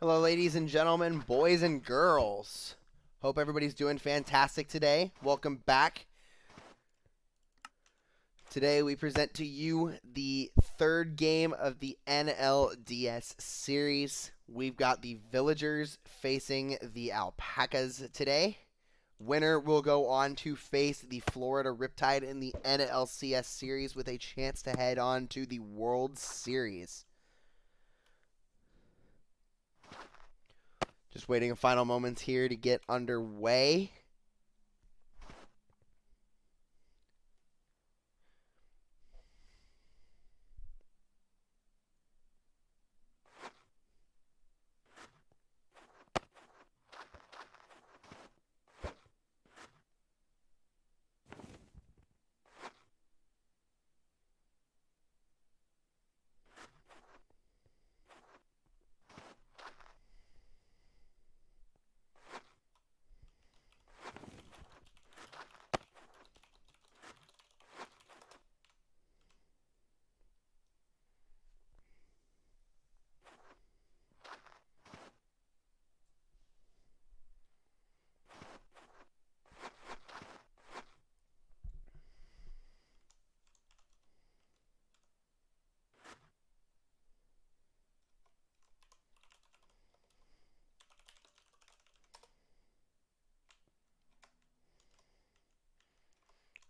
Hello, ladies and gentlemen, boys and girls. Hope everybody's doing fantastic today. Welcome back. Today we present to you the third game of the NLDS series. We've got the Villagers facing the Alpacas today. Winner will go on to face the Florida Riptide in the NLCS series with a chance to head on to the World Series. Just waiting a final moments here to get underway.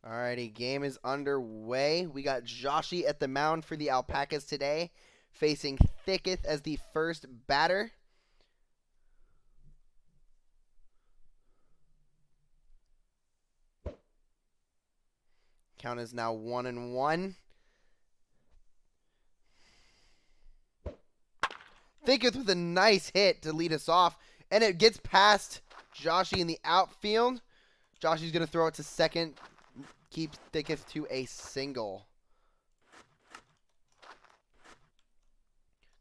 Alrighty, game is underway. We got Joshi at the mound for the Alpacas today, facing Thicketh as the first batter. Count is now 1-1. Thicketh with a nice hit to lead us off, and it gets past Joshi in the outfield. Joshi's going to throw it to second, keeps Thicketh to a single.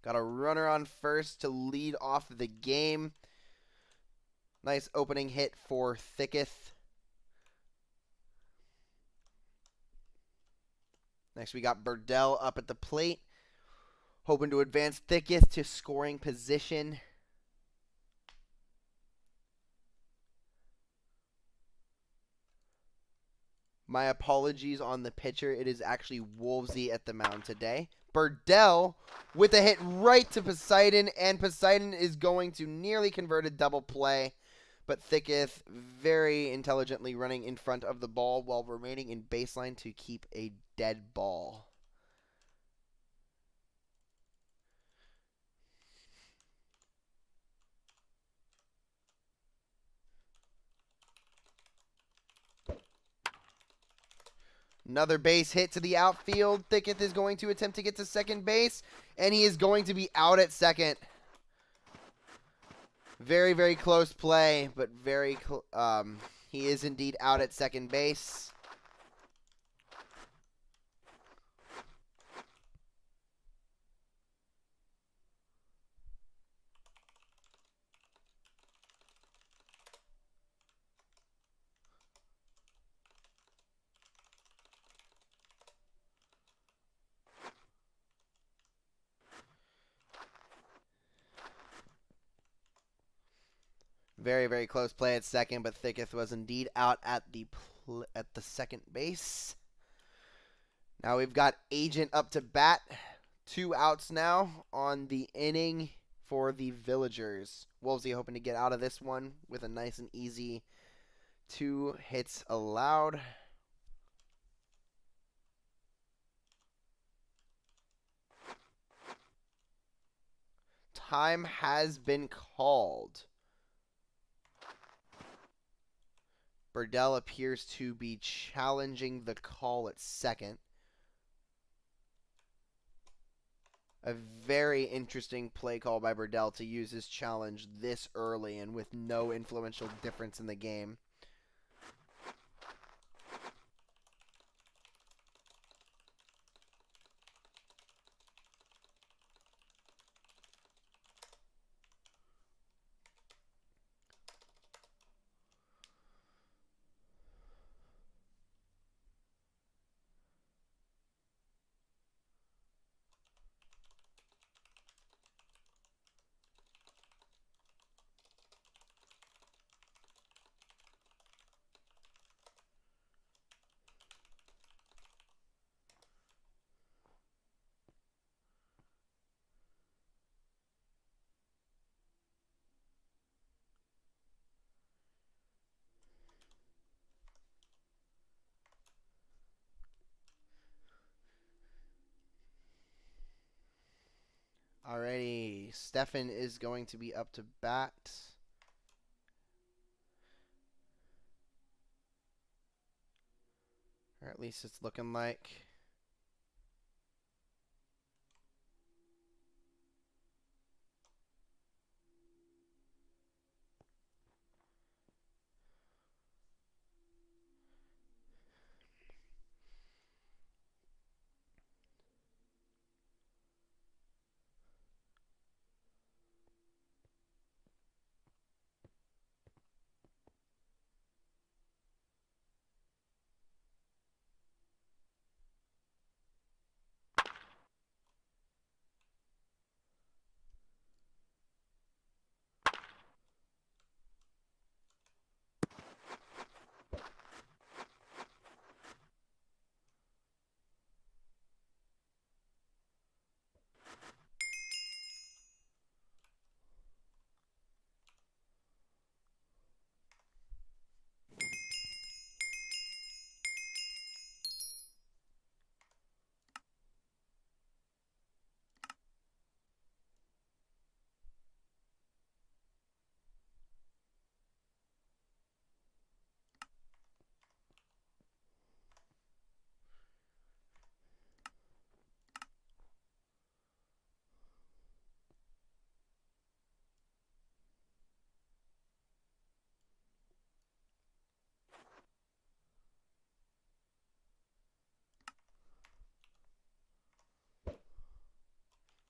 Got a runner on first to lead off the game. Nice opening hit for Thicketh. Next we got Burdell up at the plate, hoping to advance Thicketh to scoring position. My apologies on the pitcher. It is actually Wolvesy at the mound today. Burdell with a hit right to Poseidon, and Poseidon is going to nearly convert a double play. But Thicketh very intelligently running in front of the ball while remaining in baseline to keep a dead ball. Another base hit to the outfield. Thicketh is going to attempt to get to second base, and he is going to be out at second. Very, very close play, but he is indeed out at second base. Very, very close play at second, but Thicketh was indeed out at the second base. Now we've got Agent up to bat. 2 outs now on the inning for the Villagers. Wolvesy hoping to get out of this one with a nice and easy 2 hits allowed. Time has been called. Burdell appears to be challenging the call at second. A very interesting play call by Burdell to use his challenge this early and with no influential difference in the game. Alrighty, Stefan is going to be up to bat. Or at least it's looking like.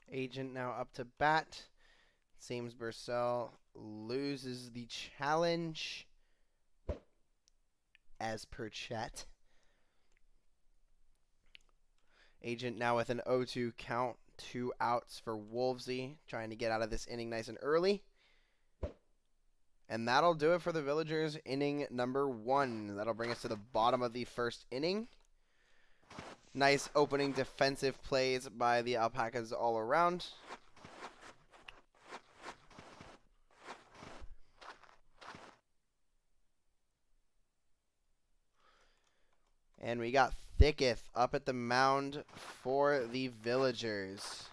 Agent now up to bat. Seems Burcell loses the challenge as per chat. Agent now with an 0-2 count. 2 outs for Wolvesy. Trying to get out of this inning nice and early. And that'll do it for the Villagers inning number 1. That'll bring us to the bottom of the first inning. Nice opening defensive plays by the Alpacas all around. And we got Thicketh up at the mound for the Villagers.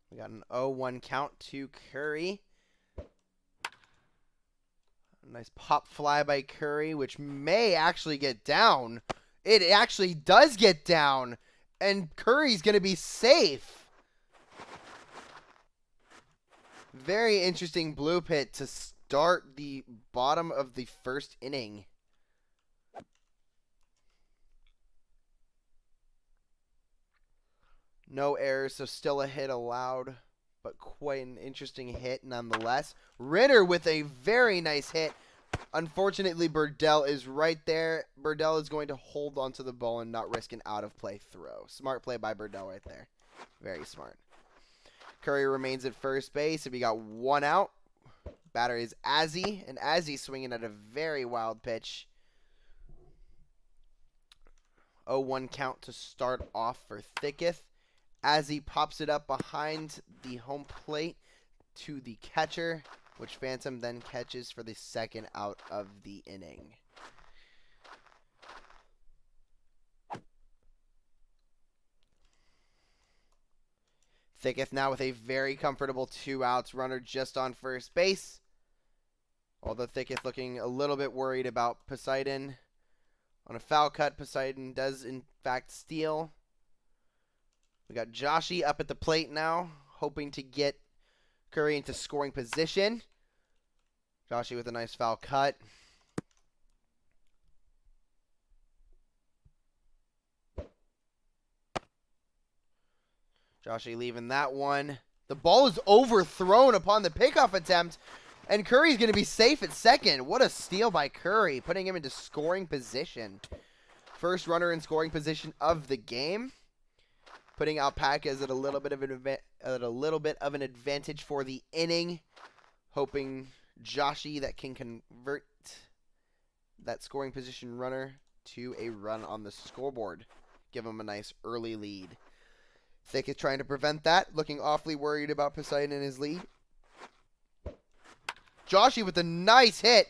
We got an 0-1 count to Curry. A nice pop fly by Curry, which may actually get down. It actually does get down, and Curry's going to be safe. Very interesting blue pit to start the bottom of the first inning. No errors, so still a hit allowed, but quite an interesting hit nonetheless. Ritter with a very nice hit. Unfortunately, Burdell is right there. Burdell is going to hold onto the ball and not risk an out-of-play throw. Smart play by Burdell right there. Very smart. Curry remains at first base, and we got 1 out. Batter is Azzy, and Azzy swinging at a very wild pitch. 0-1 count to start off for Thicketh. Azzy pops it up behind the home plate to the catcher, which Phantom then catches for the second out of the inning. Thicketh now with a very comfortable 2 outs, runner just on first base. Although Thicketh looking a little bit worried about Poseidon. On a foul cut, Poseidon does in fact steal. We got Joshy up at the plate now, hoping to get Curry into scoring position. Joshy with a nice foul cut. Joshy leaving that one. The ball is overthrown upon the pickoff attempt, and Curry's going to be safe at second. What a steal by Curry, putting him into scoring position. First runner in scoring position of the game, putting Alpacas at a little bit of an advantage for the inning, hoping Joshy that can convert that scoring position runner to a run on the scoreboard. Give him a nice early lead. Thick is trying to prevent that, looking awfully worried about Poseidon in his lead. Joshy with a nice hit.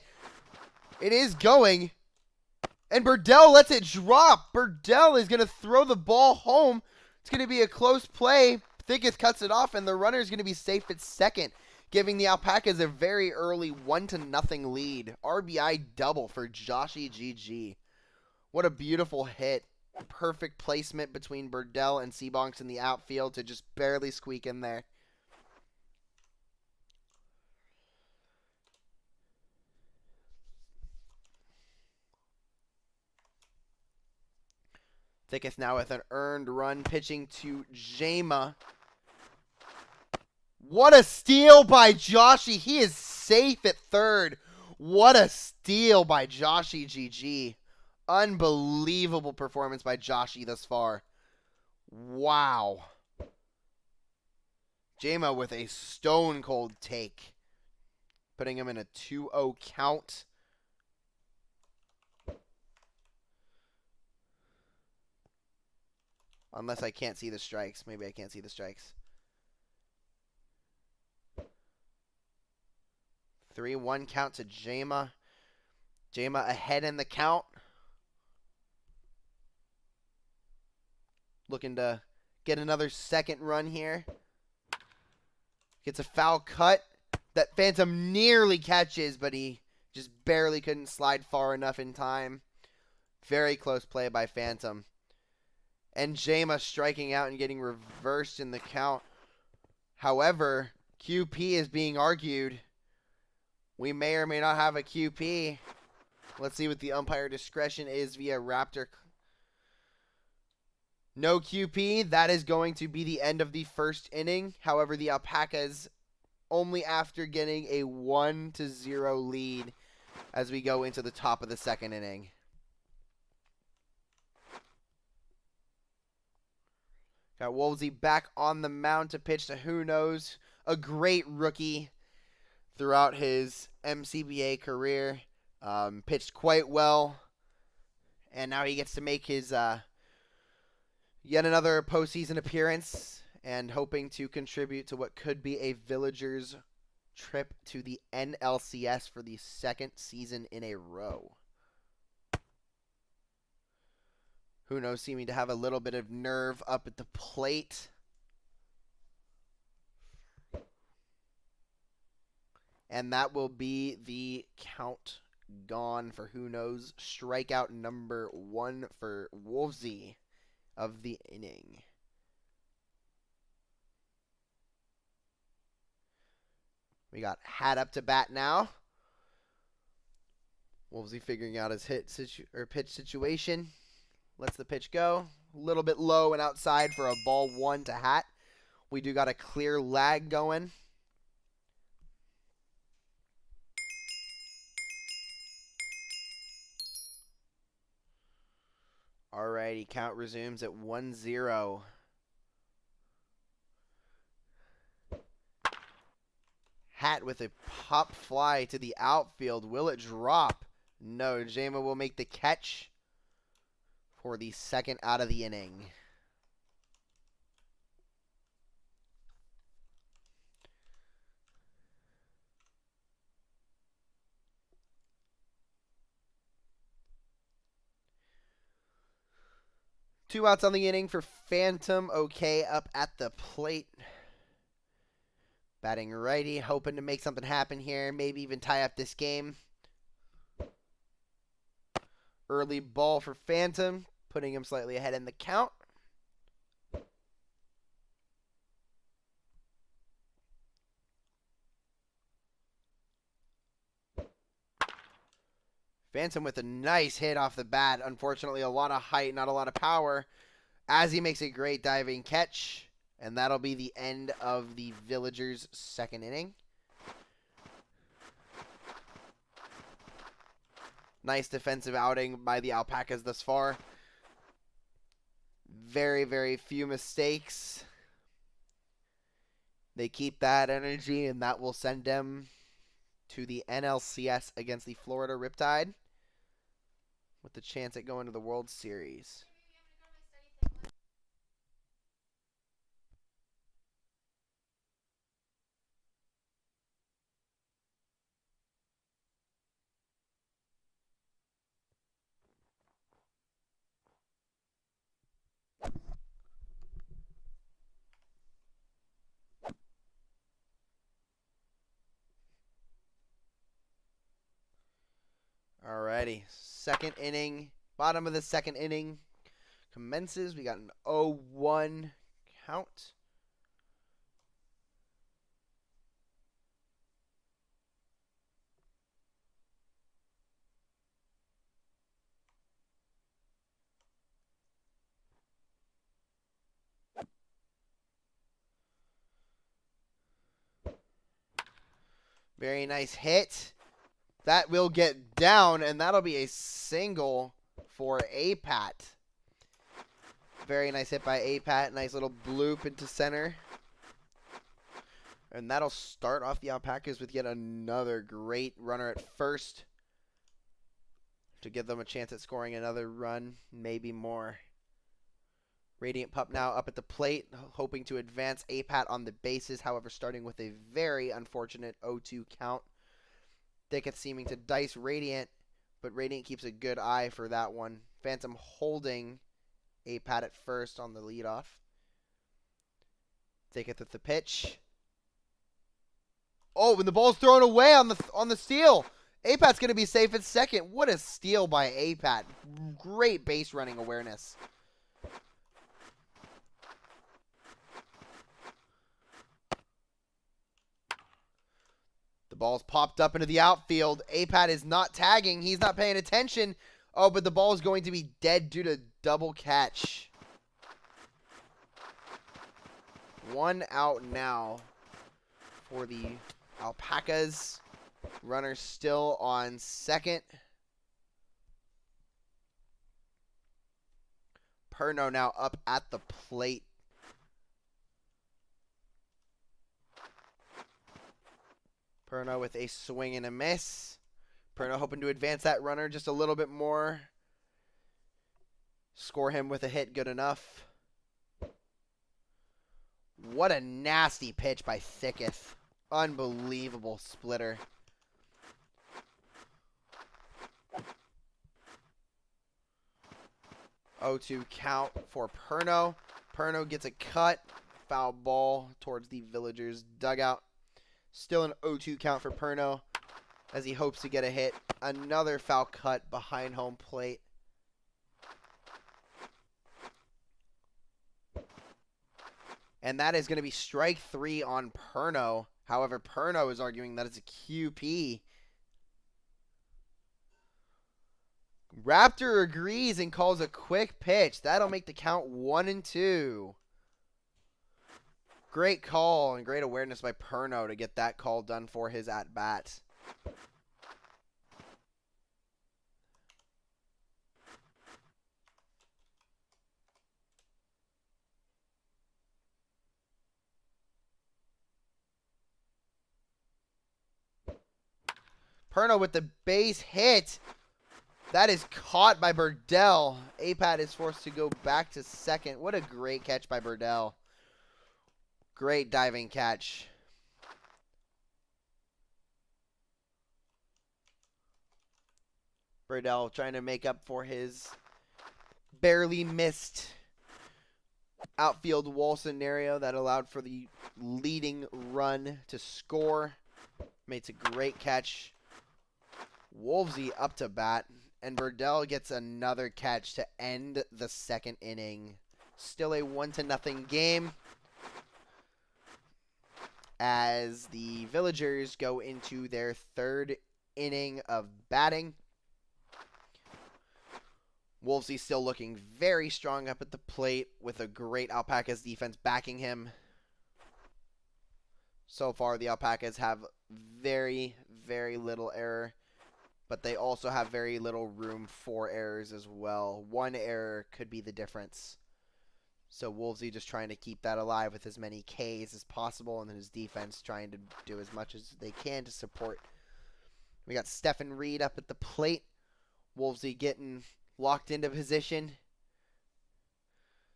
It is going. And Burdell lets it drop. Burdell is going to throw the ball home. It's going to be a close play. Thicketh cuts it off, and the runner is going to be safe at second, giving the Alpacas a very early 1-0 lead. RBI double for Joshy GG. What a beautiful hit. Perfect placement between Burdell and Seabonks in the outfield to just barely squeak in there. Thicketh now with an earned run, pitching to Jama. What a steal by Joshy. He is safe at third. What a steal by Joshy GG. Unbelievable performance by Joshy thus far. Wow. Jama with a stone cold take, putting him in a 2-0 count. Unless I can't see the strikes. Maybe I can't see the strikes. 3-1 count to Jama. Jama ahead in the count. Looking to get another second run here. Gets a foul cut that Phantom nearly catches, but he just barely couldn't slide far enough in time. Very close play by Phantom. And Jama striking out and getting reversed in the count. However, QP is being argued. We may or may not have a QP. Let's see what the umpire discretion is via Raptor. No QP. That is going to be the end of the first inning. However, the Alpacas only after getting a 1-0 lead as we go into the top of the second inning. Got Wolsey back on the mound to pitch to Who Knows. A great rookie throughout his MCBA career. Pitched quite well. And now he gets to make his yet another postseason appearance and hoping to contribute to what could be a Villagers trip to the NLCS for the second season in a row. Who Knows seeming to have a little bit of nerve up at the plate. And that will be the count gone for Who Knows. Strikeout number 1 for Wolsey of the inning. We got Hat up to bat now. Wolsey figuring out his pitch situation. Lets the pitch go. A little bit low and outside for a ball 1 to Hat. We do got a clear lag going. Alrighty, count resumes at 1-0. Hat with a pop fly to the outfield. Will it drop? No, Jama will make the catch for the second out of the inning. Two outs on the inning for Phantom. Okay, up at the plate. Batting righty, hoping to make something happen here. Maybe even tie up this game. Early ball for Phantom, putting him slightly ahead in the count. Phantom with a nice hit off the bat. Unfortunately, a lot of height, not a lot of power, as he makes a great diving catch. And that'll be the end of the Villagers' second inning. Nice defensive outing by the Alpacas thus far. Very, very few mistakes. They keep that energy, and that will send them to the NLCS against the Florida Riptide with the chance at going to the World Series. Alrighty, second inning, bottom of the second inning commences. We got an 0-1 count. Very nice hit. That will get down, and that'll be a single for Apat. Very nice hit by Apat. Nice little bloop into center. And that'll start off the Alpacas with yet another great runner at first to give them a chance at scoring another run, maybe more. Radiant Pup now up at the plate, hoping to advance Apat on the bases, however, starting with a very unfortunate 0-2 count. Thicket seeming to dice Radiant, but Radiant keeps a good eye for that one. Phantom holding Apat at first on the leadoff. Thicket with the pitch. Oh, and the ball's thrown away on the steal. Apat's going to be safe at second. What a steal by Apat. Great base running awareness. The ball's popped up into the outfield. Apat is not tagging. He's not paying attention. Oh, but the ball is going to be dead due to double catch. 1 out now for the Alpacas. Runner still on second. Perno now up at the plate. Perno with a swing and a miss. Perno hoping to advance that runner just a little bit more. Score him with a hit, good enough. What a nasty pitch by Thicket. Unbelievable splitter. Oh, 2 count for Perno. Perno gets a cut. Foul ball towards the Villagers' dugout. Still an 0-2 count for Perno as he hopes to get a hit. Another foul cut behind home plate. And that is going to be strike 3 on Perno. However, Perno is arguing that it's a QP. Raptor agrees and calls a quick pitch. That'll make the count 1-2. Great call and great awareness by Perno to get that call done for his at-bat. Perno with the base hit. That is caught by Burdell. Apat is forced to go back to second. What a great catch by Burdell. Great diving catch. Burdell trying to make up for his barely missed outfield wall scenario that allowed for the leading run to score. Makes a great catch. Wolvesy up to bat. And Burdell gets another catch to end the second inning. Still a 1-0 game as the Villagers go into their third inning of batting. Wolvesy still looking very strong up at the plate with a great Alpacas defense backing him. So far, the Alpacas have very, very little error, but they also have very little room for errors as well. One error could be the difference. So Wolvesy just trying to keep that alive with as many Ks as possible, and then his defense trying to do as much as they can to support. We got Stephen Reed up at the plate. Wolvesy getting locked into position.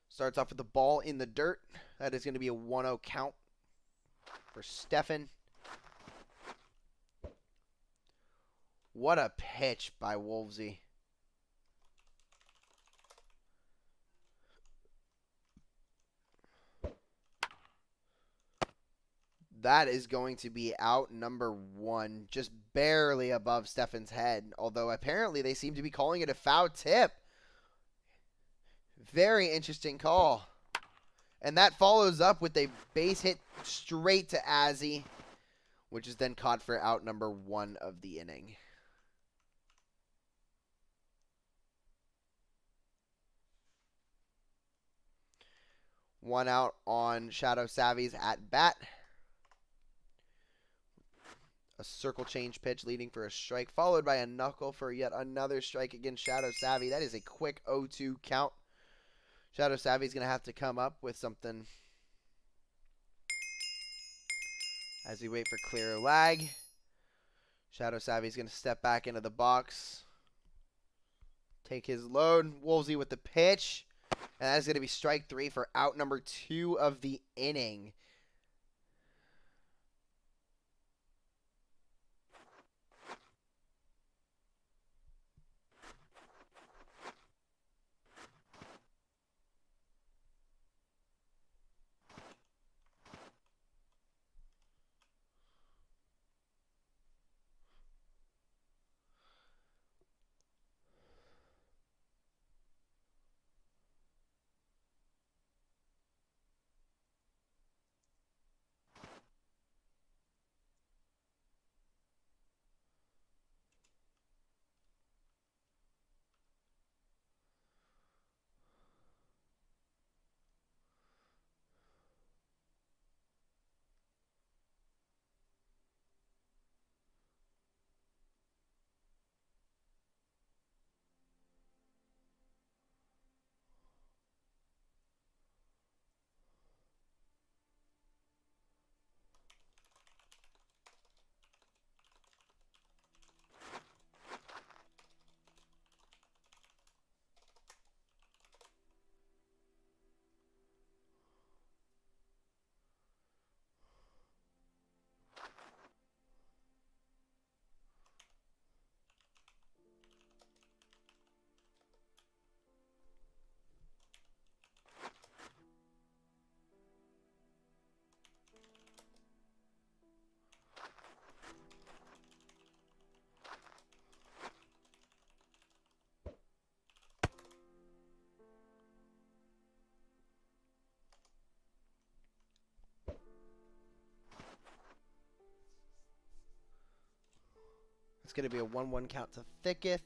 Starts off with the ball in the dirt. That is going to be a 1-0 count for Stephen. What a pitch by Wolvesy. That is going to be out number 1, just barely above Stephen's head. Although apparently they seem to be calling it a foul tip. Very interesting call. And that follows up with a base hit straight to Azzy, which is then caught for out number 1 of the inning. One out on Shadow Savvy's at bat. A circle change pitch leading for a strike, followed by a knuckle for yet another strike against Shadow Savvy. That is a quick 0-2 count. Shadow Savvy's going to have to come up with something as we wait for clear lag. Shadow Savvy's going to step back into the box, take his load. Wolvesy with the pitch, and that is going to be strike 3 for out number 2 of the inning. It's going to be a 1-1 count to Thicketh.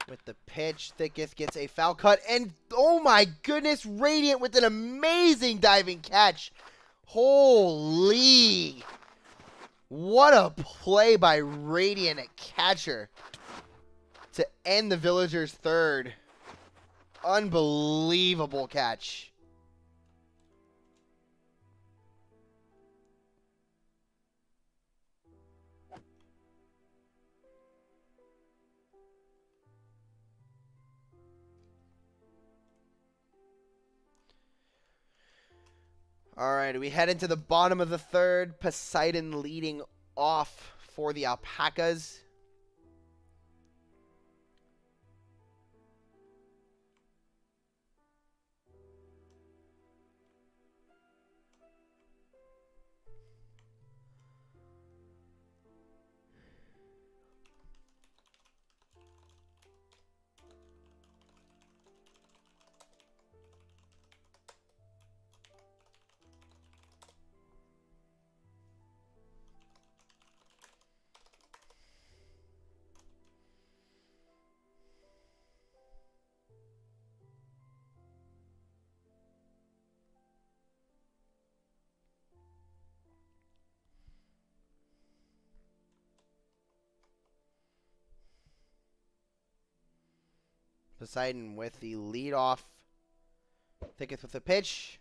With the pitch, Thicketh gets a foul cut, and oh my goodness, Radiant with an amazing diving catch. Holy! What a play by Radiant at catcher to end the Villagers' third. Unbelievable catch. All right, we head into the bottom of the third. Poseidon leading off for the Alpacas. Poseidon with the lead off. Thicketh with the pitch.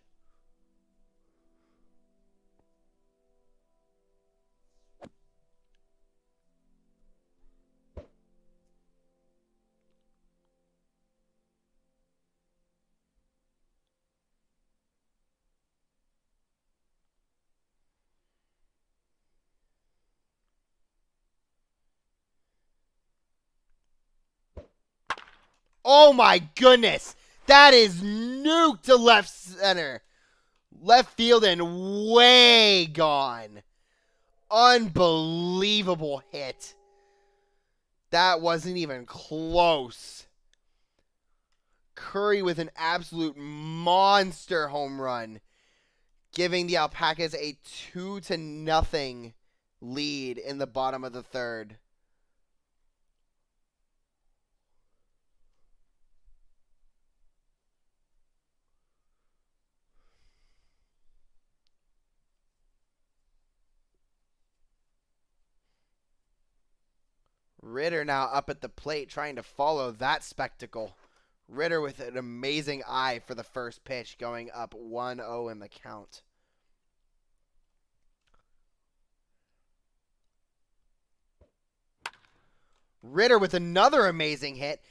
Oh my goodness! That is nuked to left center. Left field and way gone. Unbelievable hit. That wasn't even close. Curry with an absolute monster home run, giving the Alpacas a 2-0 lead in the bottom of the third. Ritter now up at the plate trying to follow that spectacle. Ritter with an amazing eye for the first pitch, going up 1-0 in the count. Ritter with another amazing hit.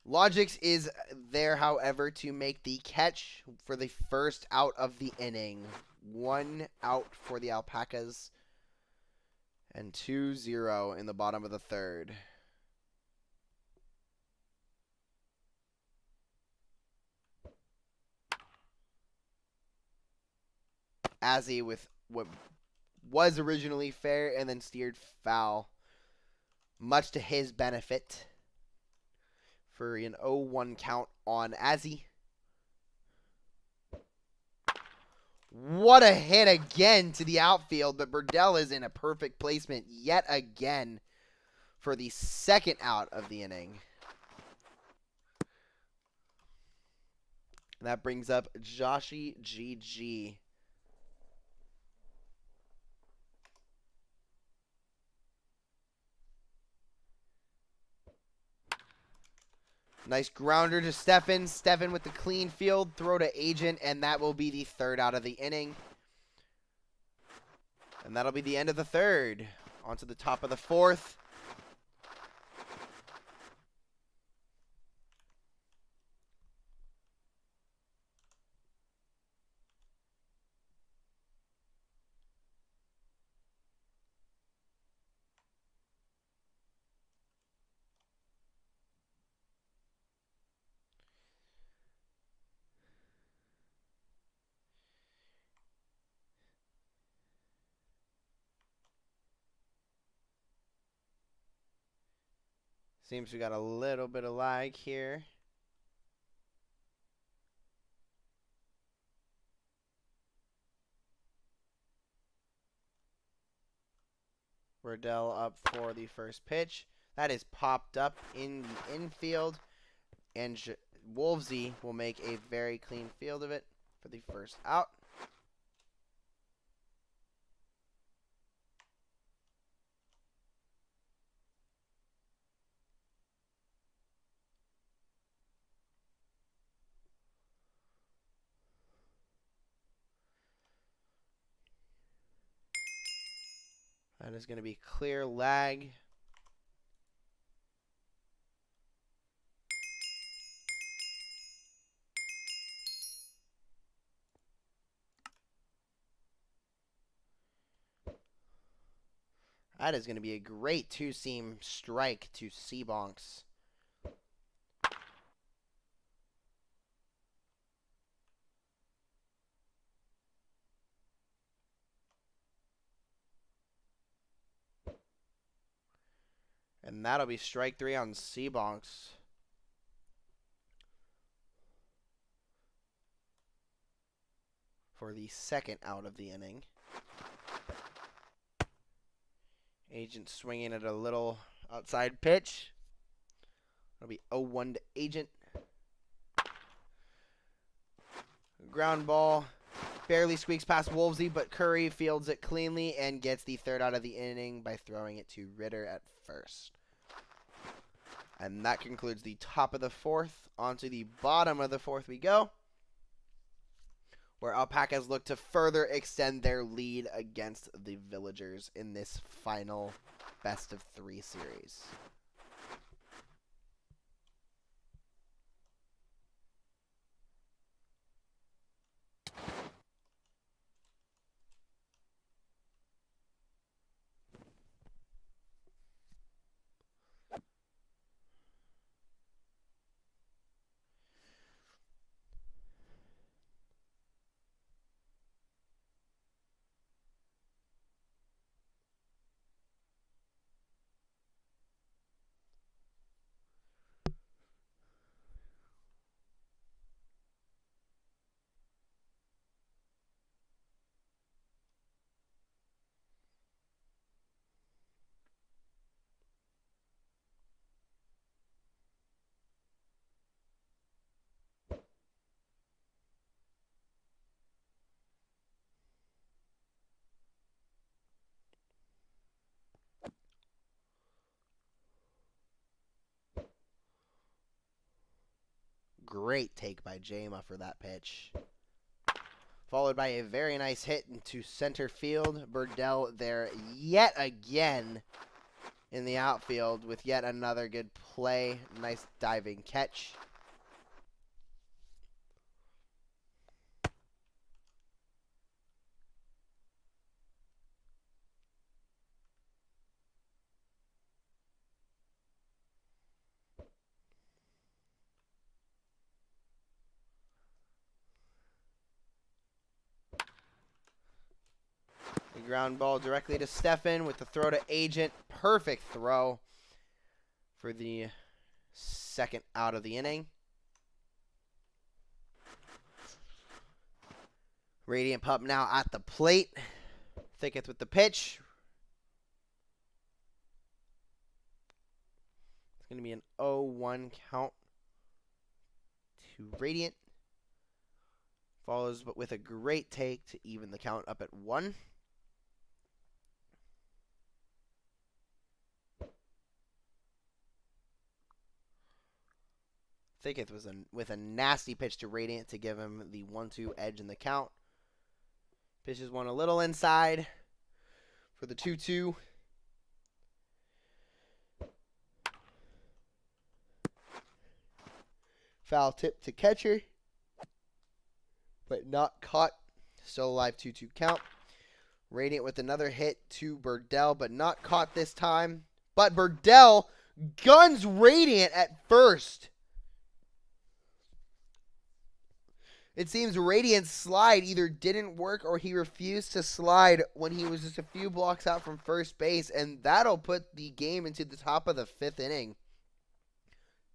Logix is there, however, to make the catch for the first out of the inning. 1 out for the Alpacas. And 2-0 in the bottom of the third. Azzy with what was originally fair and then steered foul, much to his benefit, for an 0-1 count on Azzy. What a hit again to the outfield, but Burdell is in a perfect placement yet again for the second out of the inning. And that brings up Joshy GG. Nice grounder to Stefan. Stefan with the clean field. Throw to Agent, and that will be the third out of the inning. And that'll be the end of the third. On to the top of the fourth. Seems we got a little bit of lag here. Riddell up for the first pitch. That is popped up in the infield. And Wolvesy will make a very clean field of it for the first out. That is going to be clear lag. That is going to be a great two-seam strike to Seabonks. And that'll be strike 3 on Seabonks. For the second out of the inning. Agent swinging at a little outside pitch. It'll be 0-1 to Agent. Ground ball. Barely squeaks past Wolvesy, but Curry fields it cleanly and gets the third out of the inning by throwing it to Ritter at first. And that concludes the top of the fourth. Onto the bottom of the fourth we go, where Alpacas look to further extend their lead against the Villagers in this final best-of-3 series. Great take by Jama for that pitch. Followed by a very nice hit into center field. Burdell there yet again in the outfield with yet another good play. Nice diving catch. The ground ball directly to Stefan with the throw to Agent. Perfect throw for the second out of the inning. Radiant Pup now at the plate. Thicketh with the pitch. It's going to be an 0-1 count to Radiant. Follows but with a great take to even the count up at 1. Thicketh was with a nasty pitch to Radiant to give him the 1-2 edge in the count. Pitches one a little inside for the 2-2. Foul tip to catcher, but not caught. Still alive, 2-2 count. Radiant with another hit to Burdell, but not caught this time. But Burdell guns Radiant at first. It seems Radiant's slide either didn't work or he refused to slide when he was just a few blocks out from first base, and that'll put the game into the top of the 5th inning.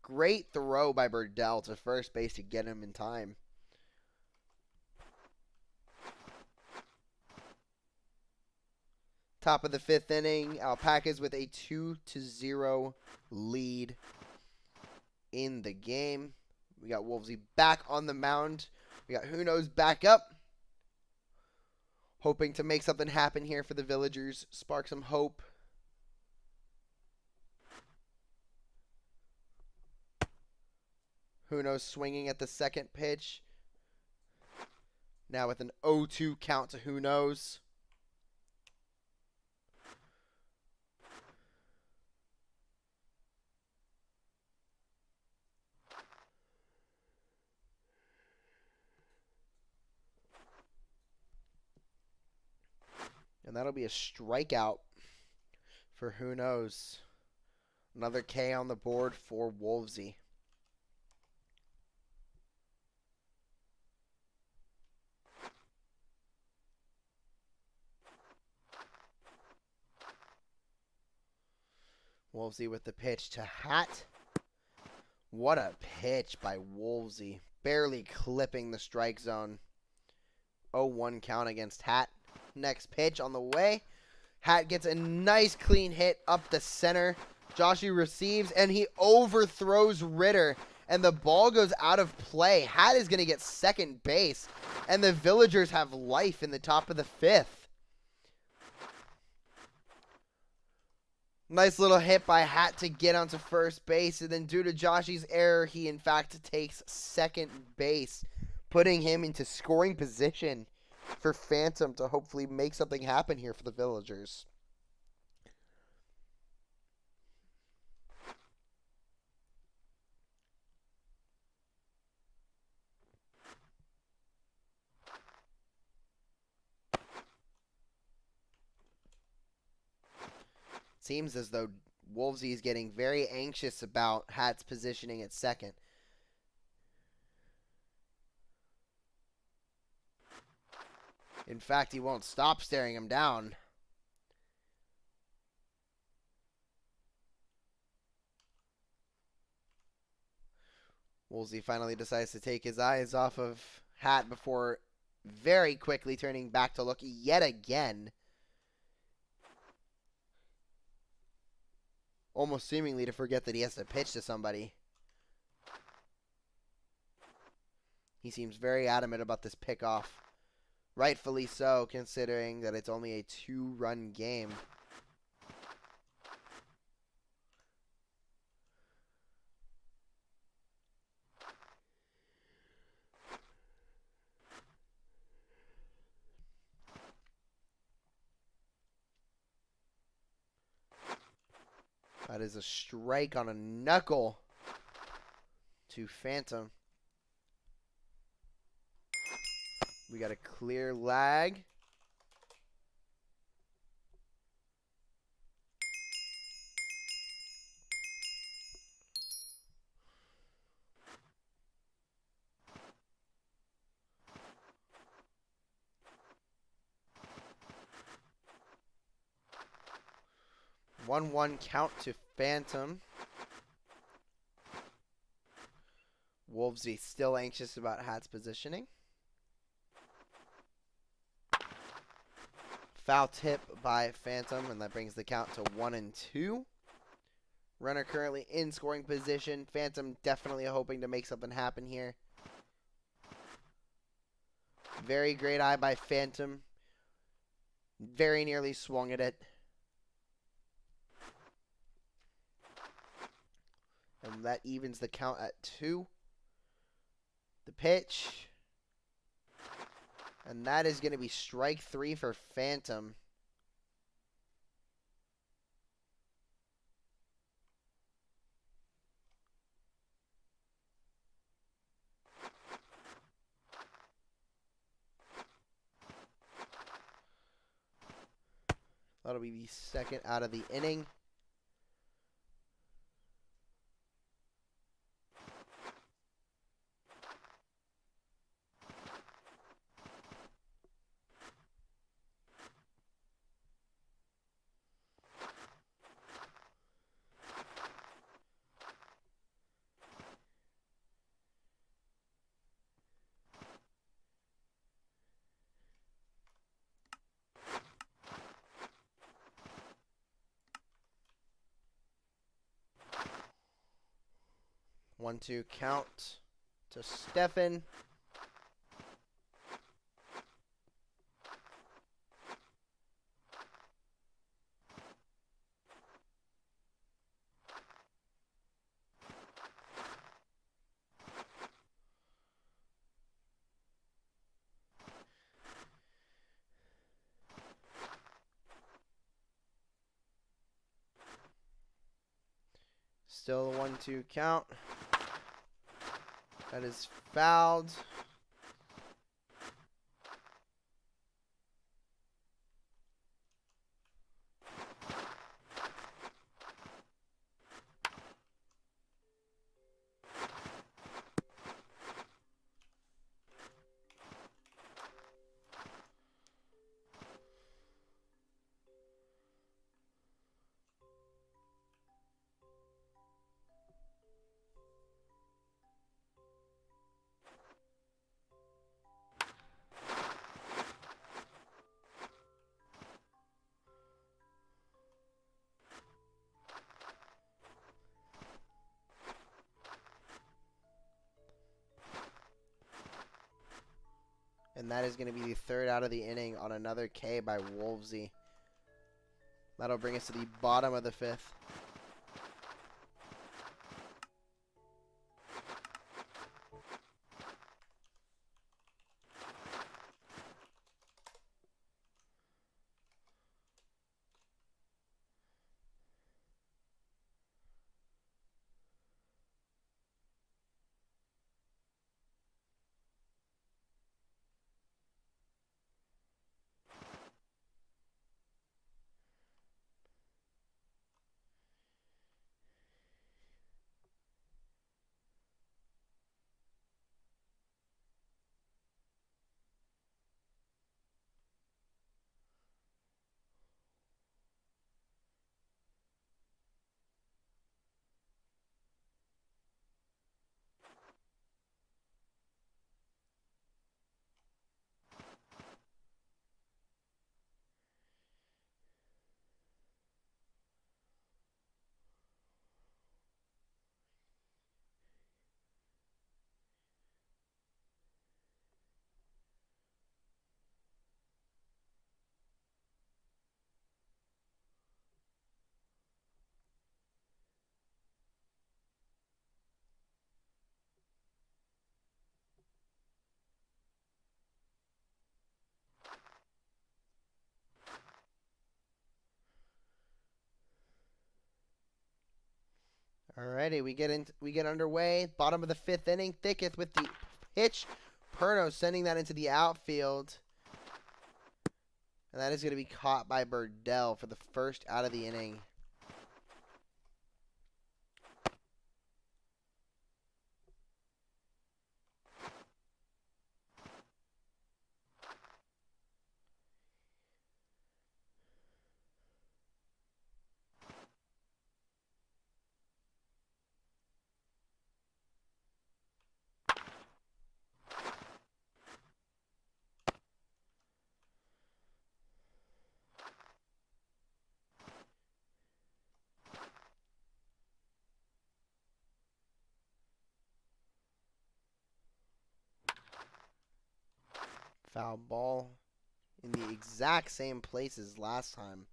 Great throw by Burdell to first base to get him in time. Top of the 5th inning, Alpacas with a 2-0 lead in the game. We got Wolvesy back on the mound. We got Who Knows back up. Hoping to make something happen here for the Villagers. Spark some hope. Who Knows swinging at the second pitch. Now with an 0-2 count to Who Knows. And that'll be a strikeout for Who Knows. Another K on the board for Wolvesy. Wolvesy with the pitch to Hat. What a pitch by Wolvesy. Barely clipping the strike zone. 0-1 count against Hat. Next pitch on the way. Hat gets a nice clean hit up the center. Joshi receives, and he overthrows Ritter, and the ball goes out of play. Hat is going to get second base, and the Villagers have life in the top of the 5th. Nice little hit by Hat to get onto first base, and then due to Joshy's error, he in fact takes second base, putting him into scoring position for Phantom to hopefully make something happen here for the Villagers. Seems as though Wolvesy is getting very anxious about Hat's positioning at second. In fact, he won't stop staring him down. Wolvesy finally decides to take his eyes off of Hat before very quickly turning back to look yet again. Almost seemingly to forget that he has to pitch to somebody. He seems very adamant about this pickoff. Rightfully so, considering that it's only a 2-run game. That is a strike on a knuckle to Phantom. We got a clear lag. One count to Phantom. Wolvesy still anxious about Hat's positioning. Foul tip by Phantom, and that brings the count to 1-2. Runner currently in scoring position. Phantom definitely hoping to make something happen here. Very great eye by Phantom. Very nearly swung at it. And that evens the count at 2. The pitch. And that is going to be strike 3 for Phantom. That'll be the second out of the inning. One, two count to Stefan. Still a 1-2 count. That is fouled. And that is going to be the third out of the inning on another K by Wolvesy. That'll bring us to the bottom of the 5th. Alrighty, we get underway. Bottom of the 5th inning. Thicketh with the pitch. Perno sending that into the outfield. And that is going to be caught by Burdell for the first out of the inning. Foul ball in the exact same place as last time.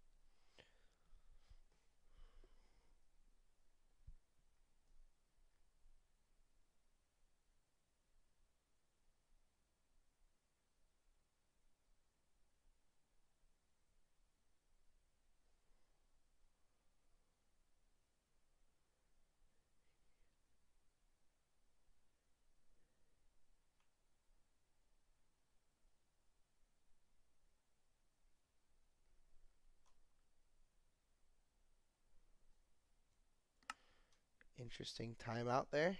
Interesting timeout there.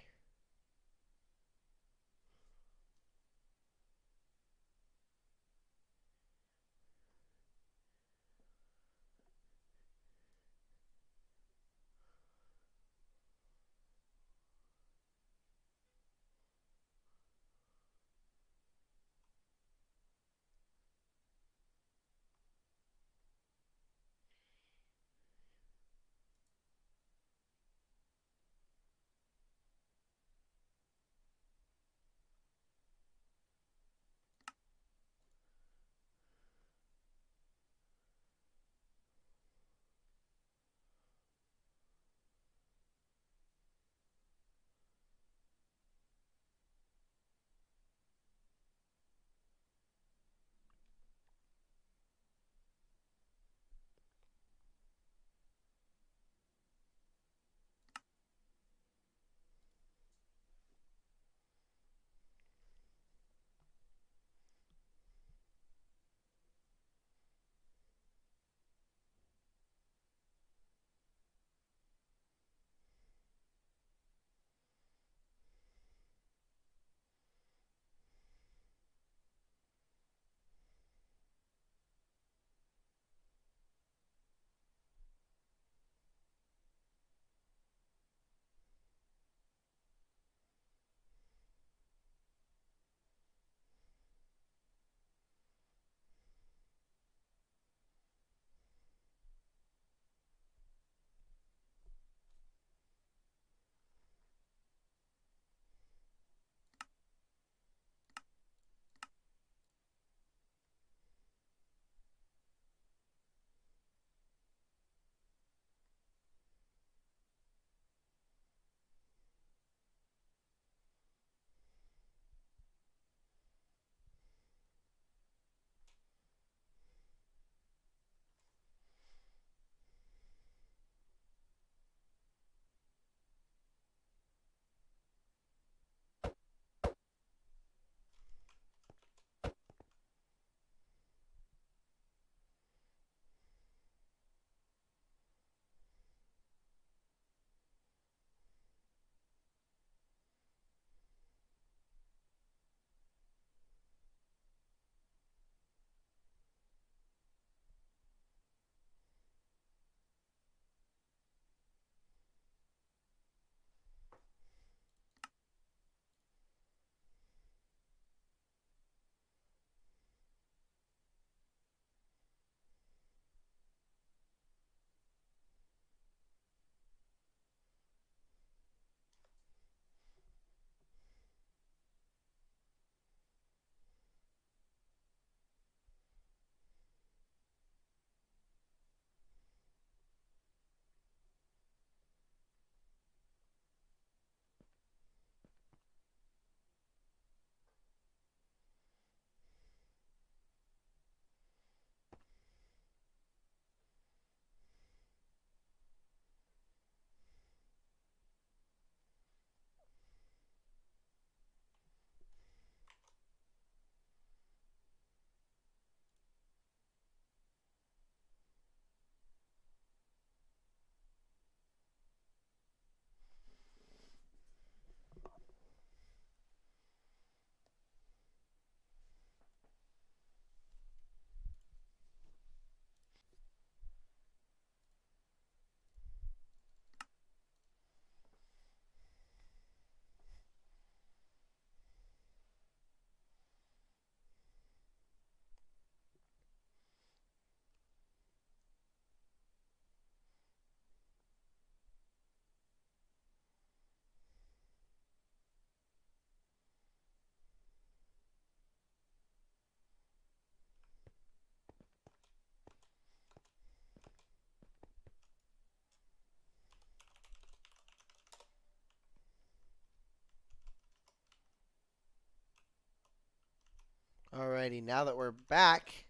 Alrighty, now that we're back,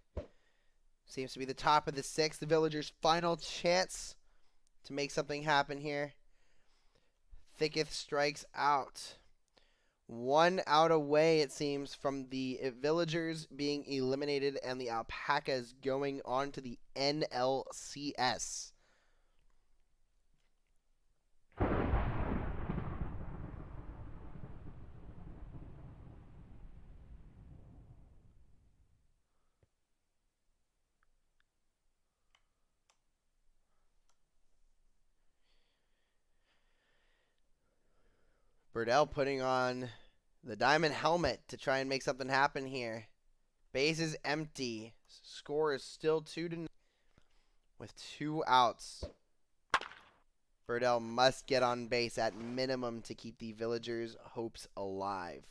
seems to be the top of the 6th. The Villagers' final chance to make something happen here. Thicketh strikes out. 1 out away, it seems, from the Villagers being eliminated and the Alpacas going on to the NLCS. Burdell putting on the diamond helmet to try and make something happen here. Base is empty. Score is still 2-0 with 2 outs. Burdell must get on base at minimum to keep the Villagers' hopes alive.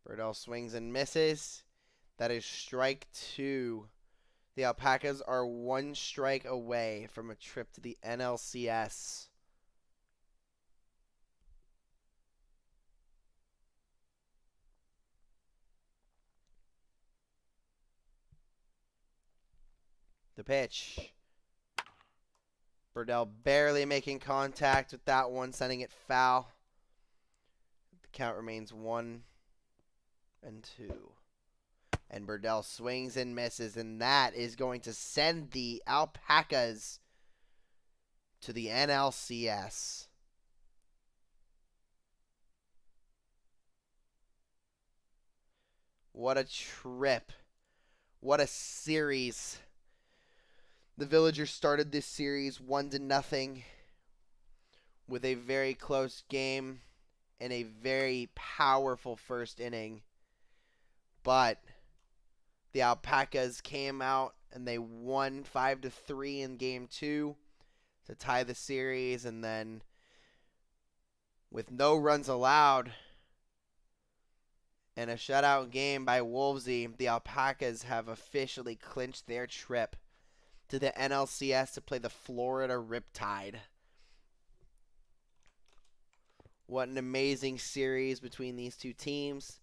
Burdell swings and misses. That is strike 2. The Alpacas are 1 strike away from a trip to the NLCS. The pitch. Burdell barely making contact with that one, sending it foul. The count remains 1-2. And Burdell swings and misses, and that is going to send the Alpacas to the NLCS. What a trip. What a series. The Villagers started this series 1-0 with a very close game and a very powerful first inning. But the Alpacas came out and they won 5-3 in game 2 to tie the series, and then with no runs allowed and a shutout game by Wolvesy, the Alpacas have officially clinched their trip to the NLCS to play the Florida Riptide. What an amazing series between these two teams.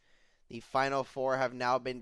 The Final Four have now been